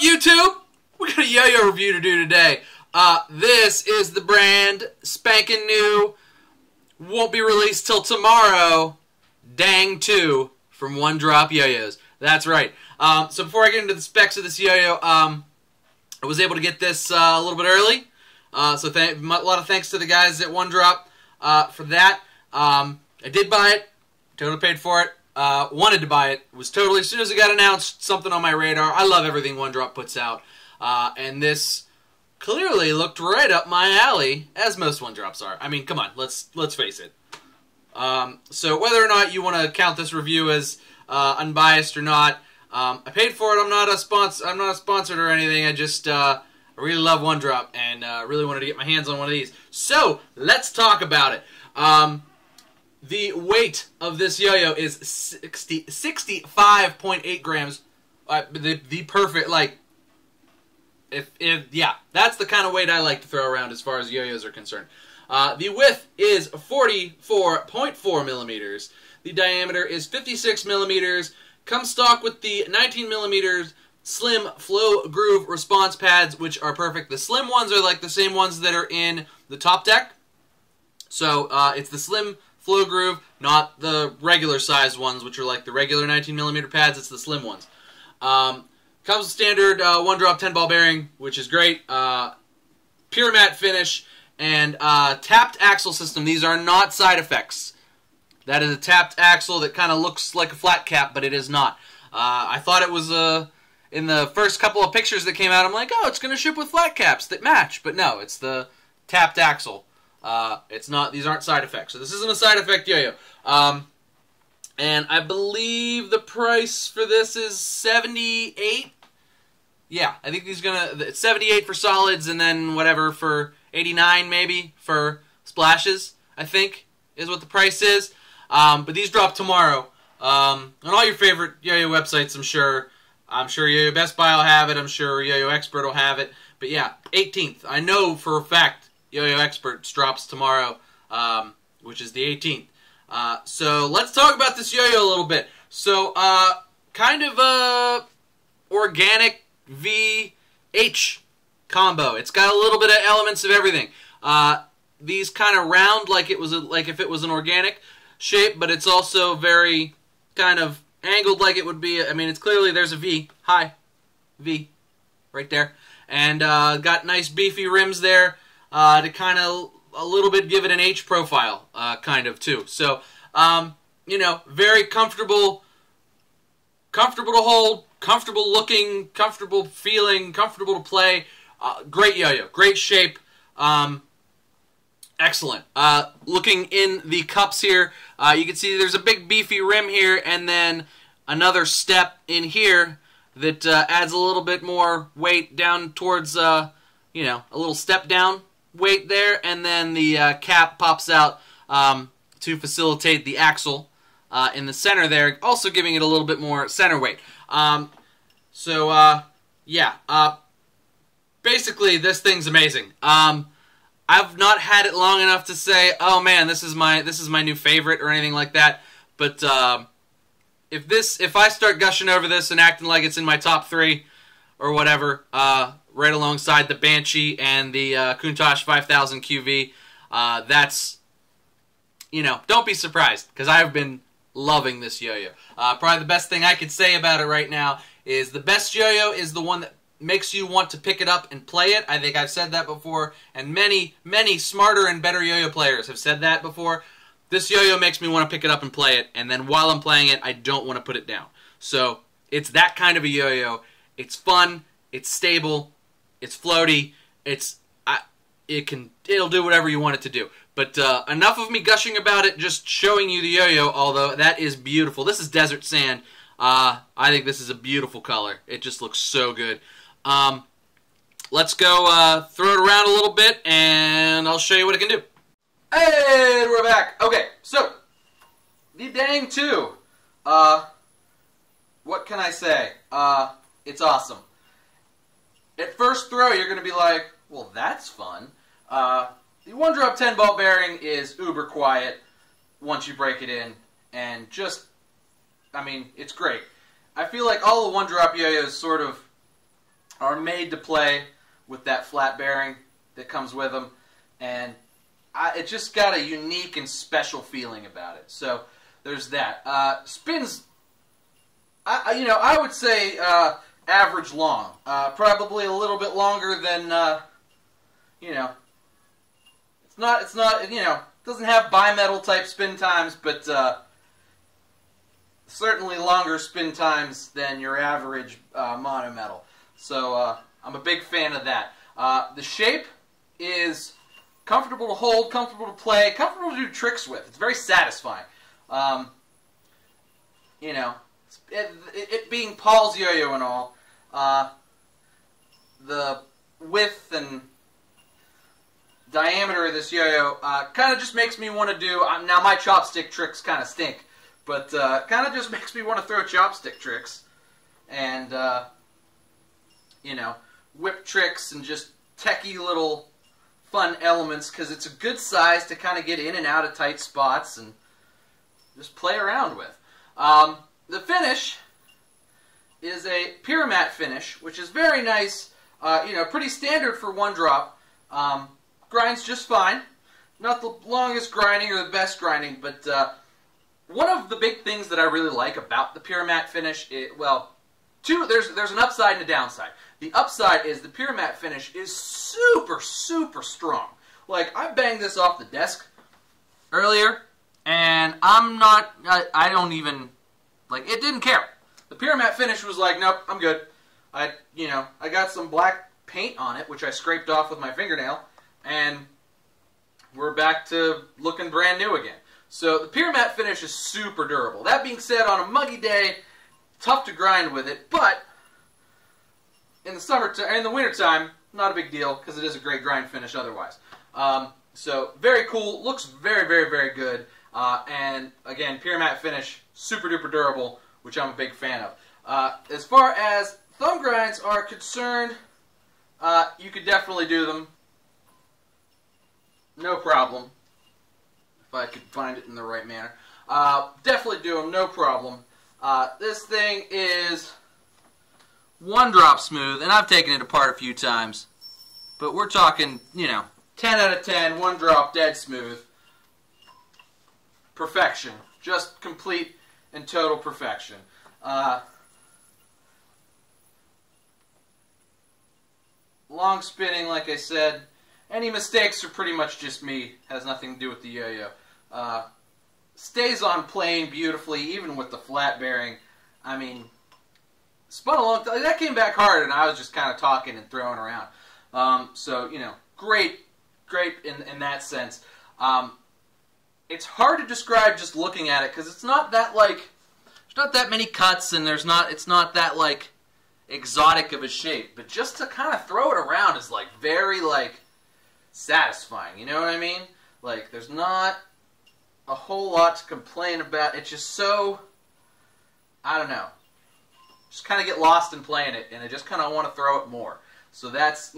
YouTube? We got a yo-yo review to do today. This is the brand spanking new, won't be released till tomorrow, Dang 2 from One Drop Yoyos. That's right. So before I get into the specs of this yo-yo, I was able to get this a little bit early. So a lot of thanks to the guys at One Drop for that. I did buy it. Totally paid for it. Wanted to buy it. Was totally, as soon as it got announced, something on my radar. I love everything One Drop puts out. And this clearly looked right up my alley, as most One Drops are. I mean, come on, let's face it. So whether or not you want to count this review as unbiased or not, I paid for it. I'm not sponsored or anything. I just I really love One Drop and really wanted to get my hands on one of these. So let's talk about it. The weight of this yo-yo is 65.8 grams. The perfect, like, yeah, that's the kind of weight I like to throw around as far as yo-yos are concerned. The width is 44.4 millimeters. The diameter is 56 millimeters. Comes stock with the 19 millimeters slim flow groove response pads, which are perfect. The slim ones are like the same ones that are in the top deck. So it's the slim flow groove, not the regular sized ones, which are like the regular 19 millimeter pads. It's the slim ones. Comes with standard One Drop 10 ball bearing, which is great. Pure matte finish and tapped axle system. These are not side effects. That is a tapped axle that kind of looks like a flat cap, but it is not. I thought it was in the first couple of pictures that came out. I'm like, oh, it's going to ship with flat caps that match, but no, it's the tapped axle. It's not. These aren't side effects. So this isn't a side effect yo-yo. And I believe the price for this is $78. Yeah, I think he's gonna. It's $78 for solids, and then whatever for $89 maybe for splashes. I think is what the price is. But these drop tomorrow on all your favorite yo-yo websites. I'm sure Yo-Yo Best Buy will have it. I'm sure Yo-Yo Expert will have it. But yeah, 18th. I know for a fact Yo-Yo Experts drops tomorrow, which is the 18th. So let's talk about this yo-yo a little bit. So kind of a organic VH combo. It's got a little bit of elements of everything. These kind of round like it was like if it was an organic shape, but it's also very kind of angled like it would be. I mean, it's clearly there's a V. Hi, V, right there, and got nice beefy rims there to kind of a little bit give it an H profile, kind of too. So you know, very comfortable to hold. Comfortable looking, comfortable feeling, comfortable to play. Great yo-yo, great shape, excellent. Looking in the cups here, you can see there's a big beefy rim here, and then another step in here that adds a little bit more weight down towards, you know, a little step down weight there, and then the cap pops out to facilitate the axle in the center there, also giving it a little bit more center weight. Yeah, basically this thing's amazing. I've not had it long enough to say, oh man, this is my new favorite or anything like that. But if I start gushing over this and acting like it's in my top 3 or whatever, right alongside the Banshee and the Countach 5000 QV, that's, you know, don't be surprised, because I've been loving this yo-yo. Probably the best thing I could say about it right now is the best yo-yo is the one that makes you want to pick it up and play it. I think I've said that before, and many, many smarter and better yo-yo players have said that before. This yo-yo makes me want to pick it up and play it, and then while I'm playing it, I don't want to put it down. So it's that kind of a yo-yo. It's fun, it's stable, it's floaty, it'll do whatever you want it to do. But enough of me gushing about it, just showing you the yo-yo, although that is beautiful. This is desert sand. I think this is a beautiful color. It just looks so good. Let's go throw it around a little bit, and I'll show you what it can do. Hey, we're back. Okay, so, the Dang 2. What can I say? It's awesome. At first throw, you're going to be like, well, that's fun. The One Drop 10 ball bearing is uber quiet once you break it in, and just, I mean, it's great. I feel like all the One Drop Yoyos sort of are made to play with that flat bearing that comes with them, and it just got a unique and special feeling about it. So there's that. Spins, I would say average long, probably a little bit longer than it's not doesn't have bimetal type spin times, but certainly longer spin times than your average monometal. So I'm a big fan of that. The shape is comfortable to hold, comfortable to play, comfortable to do tricks with. It's very satisfying. It being Paul's yo-yo and all, the width and diameter of this yo-yo kind of just makes me want to do. Now my chopstick tricks kind of stink, but kind of just makes me want to throw chopstick tricks and whip tricks and just techie little fun elements, because it's a good size to kind of get in and out of tight spots and just play around with. The finish is a pyramid finish, which is very nice, pretty standard for one drop. Grinds just fine. Not the longest grinding or the best grinding, but one of the big things that I really like about the pyramid finish, there's an upside and a downside. The upside is the pyramid finish is super, super strong. Like, I banged this off the desk earlier, and I don't even, it didn't care. The pyramid finish was like, nope, I'm good. I got some black paint on it, which I scraped off with my fingernail, and we're back to looking brand new again. So the pyramid finish is super durable. That being said, on a muggy day, tough to grind with it, but in the wintertime, not a big deal, because it is a great grind finish otherwise. So very cool, looks very, very, very good, and again, pyramid finish, super duper durable, which I'm a big fan of. As far as thumb grinds are concerned, you could definitely do them. No problem. If I could find it in the right manner. Definitely do them, no problem. This thing is one drop smooth, and I've taken it apart a few times. But we're talking, 10 out of 10, one drop, dead smooth. Perfection. Just complete and total perfection. Long spinning, like I said. Any mistakes are pretty much just me. Has nothing to do with the yo-yo. Stays on plane beautifully, even with the flat bearing. I mean, spun a long time. That came back hard, and I was just kind of talking and throwing around. So, great in that sense. It's hard to describe just looking at it, because it's not that, there's not that many cuts, and it's not that, exotic of a shape. But just to kind of throw it around is, very, satisfying. You know what I mean? There's not a whole lot to complain about. It's just so, I don't know. Just kind of get lost in playing it, and I just kind of want to throw it more. So that's,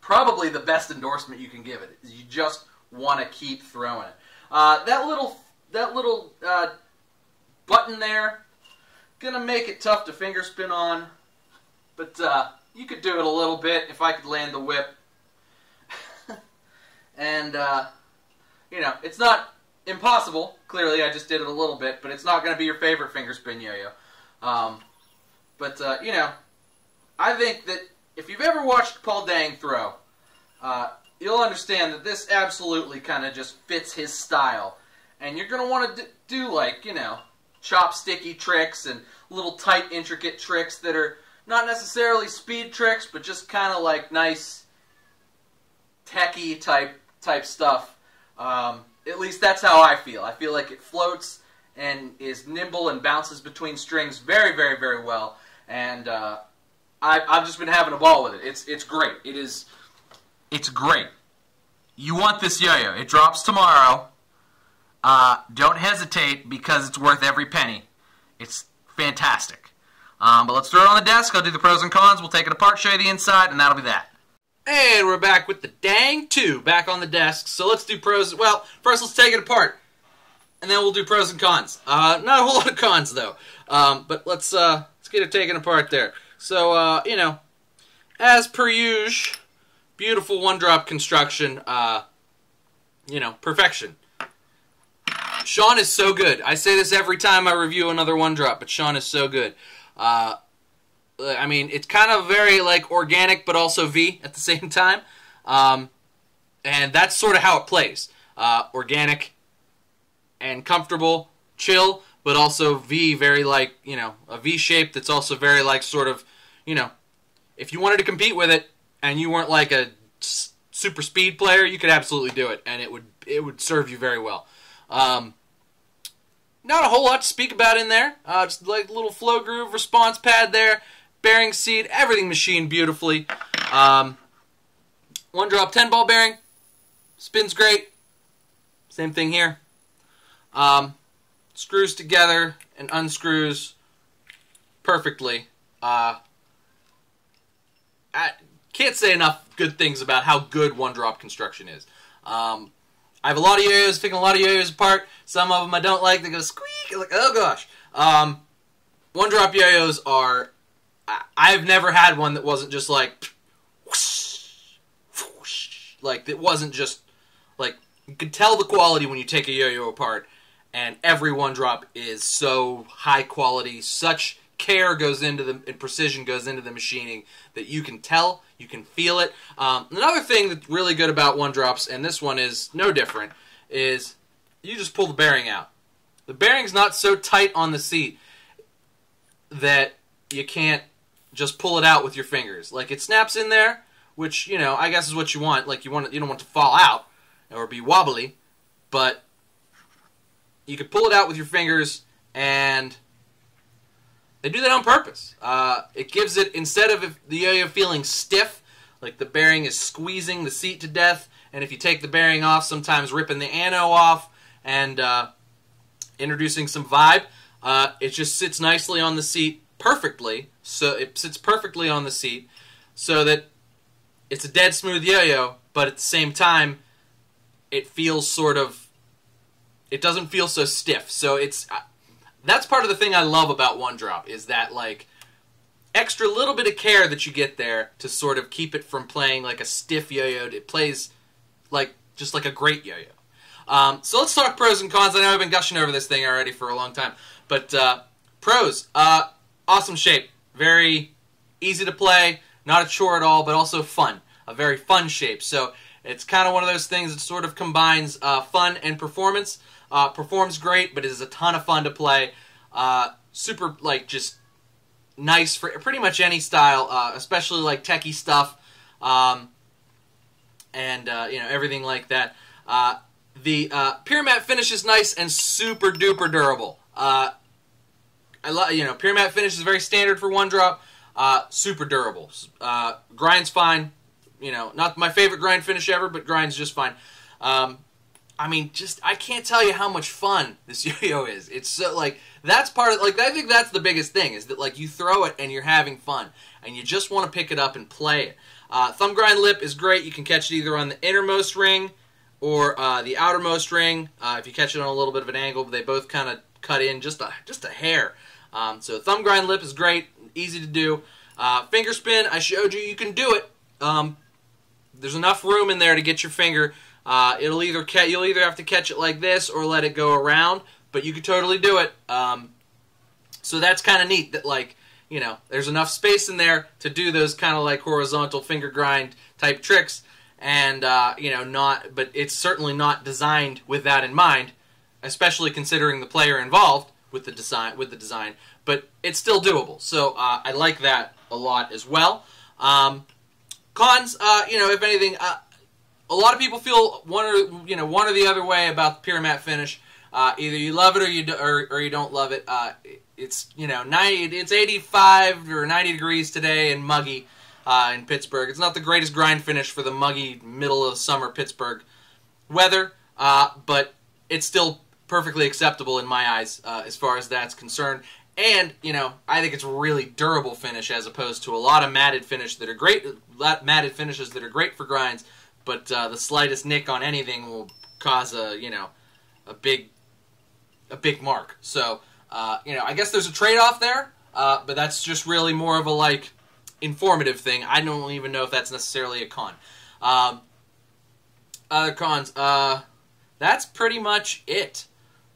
probably the best endorsement you can give it. Is you just want to keep throwing it. That little button there, gonna make it tough to finger spin on, but you could do it a little bit if I could land the whip. And it's not impossible. Clearly, I just did it a little bit, but it's not going to be your favorite finger spin yo-yo. I think that if you've ever watched Paul Dang throw, you'll understand that this absolutely kind of just fits his style. And you're going to want to do, chopsticky tricks and little tight, intricate tricks that are not necessarily speed tricks, but just kind of nice, techie type stuff. At least that's how I feel. I feel like it floats and is nimble and bounces between strings very, very, very well. And I've just been having a ball with it. It's great. It's great. You want this yo-yo. It drops tomorrow. Don't hesitate, because it's worth every penny. It's fantastic. But let's throw it on the desk. I'll do the pros and cons. We'll take it apart, show you the inside, and that'll be that. And we're back with the Dang 2 back on the desk. So let's do pros. Well, first let's take it apart, and then we'll do pros and cons. Not a whole lot of cons though. But let's get it taken apart there. So as per usual, beautiful one-drop construction, perfection. Sean is so good. I say this every time I review another one-drop, but Sean is so good. I mean, it's kind of very, like, organic, but also V at the same time. And that's sort of how it plays. Organic and comfortable, chill, but also V, very, like, a V shape that's also very, like, sort of, if you wanted to compete with it and you weren't, like, a super speed player, you could absolutely do it, and it would serve you very well. Not a whole lot to speak about in there. Just like a little flow groove response pad there, bearing seat, everything machined beautifully. One drop 10 ball bearing, spins great. Same thing here. Screws together and unscrews perfectly. I can't say enough good things about how good one drop construction is. I have a lot of yo-yos, picking a lot of yo-yos apart. Some of them I don't like. They go squeak. Like, oh gosh. One-drop yo-yos are... I've never had one that wasn't just like... Whoosh, whoosh. Like, it wasn't just... Like, you could tell the quality when you take a yo-yo apart. And every one-drop is so high quality. Such care goes into the... and precision goes into the machining that you can tell... You can feel it. Another thing that's really good about one-drops, and this one is no different, is you just pull the bearing out. The bearing's not so tight on the seat that you can't just pull it out with your fingers. Like, it snaps in there, which, I guess is what you want. Like, you don't want it to fall out or be wobbly, but you can pull it out with your fingers, and they do that on purpose. It gives it, instead of the yo-yo feeling stiff, like the bearing is squeezing the seat to death, and if you take the bearing off, sometimes ripping the ano off and introducing some vibe, it just sits nicely on the seat perfectly. So it sits perfectly on the seat so that it's a dead smooth yo-yo, but at the same time, it feels sort of, it doesn't feel so stiff. So it's... That's part of the thing I love about one drop, is that, like, extra little bit of care that you get there to sort of keep it from playing like a stiff yo-yo. It plays like just like a great yo-yo. So let's talk pros and cons. I know I've been gushing over this thing already for a long time, but pros, awesome shape, very easy to play, not a chore at all, but also fun, a very fun shape. So it's kind of one of those things that sort of combines fun and performance. Performs great, but it is a ton of fun to play. Super, like, just nice for pretty much any style, especially, like, techie stuff, and, everything like that. The pure matte finish is nice and super duper durable. I love, pure matte finish is very standard for one drop, super durable. Grind's fine, not my favorite grind finish ever, but grind's just fine. I mean, I can't tell you how much fun this yo-yo is. It's so, like, that's part of, like, I think that's the biggest thing, is that, like, you throw it and you're having fun, and you just want to pick it up and play it. Thumb grind lip is great. You can catch it either on the innermost ring or the outermost ring. If you catch it on a little bit of an angle, they both kind of cut in just a hair. So thumb grind lip is great, easy to do. Finger spin, I showed you can do it. There's enough room in there to get your finger. You'll either have to catch it like this or let it go around, but you could totally do it. So that's kind of neat that, like, there's enough space in there to do those kind of like horizontal finger grind type tricks, and but it's certainly not designed with that in mind, especially considering the player involved with the design. But it's still doable, so I like that a lot as well. Cons, if anything. A lot of people feel one or the other way about the pure matte finish. Either you love it or you don't love it. It's 85 or 90 degrees today and muggy in Pittsburgh. It's not the greatest grind finish for the muggy middle of summer Pittsburgh weather, but it's still perfectly acceptable in my eyes as far as that's concerned. And I think it's a really durable finish as opposed to a lot of matted finishes that are great for grinds. But the slightest nick on anything will cause a big mark. So I guess there's a trade-off there, but that's just really more of a, like, informative thing. I don't even know if that's necessarily a con. Other cons, that's pretty much it.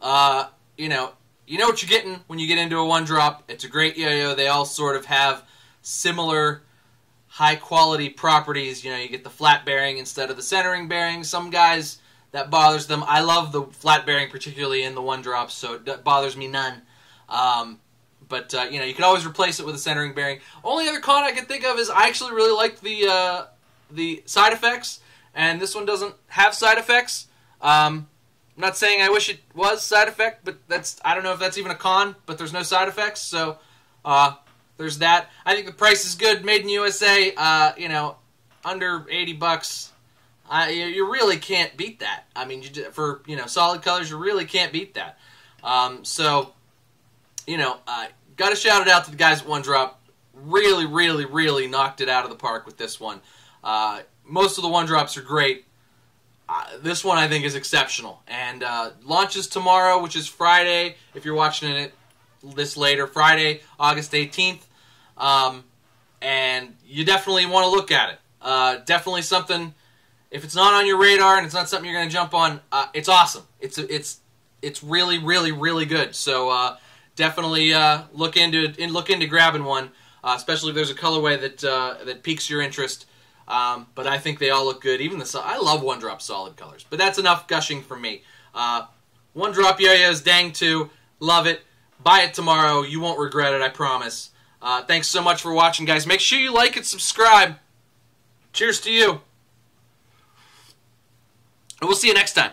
You know what you're getting when you get into a one-drop. It's a great yo-yo. They all sort of have similar high-quality properties. You know, you get the flat bearing instead of the centering bearing. Some guys, that bothers them. I love the flat bearing, particularly in the one-drops, so it bothers me none. But you know, you can always replace it with a centering bearing. Only other con I can think of is I actually really like the side effects, and this one doesn't have side effects. I'm not saying I wish it was side effect, but I don't know if that's even a con, but there's no side effects, so there's that. I think the price is good, made in USA, you know, under 80 bucks. You really can't beat that. I mean, for, you know, solid colors, you really can't beat that. So, you know, got to shout it out to the guys at One Drop. Really, really, really knocked it out of the park with this one. Most of the One Drops are great. This one I think is exceptional, and launches tomorrow, which is Friday. If you're watching it this later, Friday, August 18th, and you definitely want to look at it. Definitely something. If it's not on your radar and it's not something you're going to jump on, it's awesome. It's really, really, really good. So definitely look into grabbing one, especially if there's a colorway that piques your interest. But I think they all look good. Even I love One Drop solid colors. But that's enough gushing from me. One Drop Yoyos, dang too. Love it. Buy it tomorrow. You won't regret it, I promise. Thanks so much for watching, guys. Make sure you like and subscribe. Cheers to you. And we'll see you next time.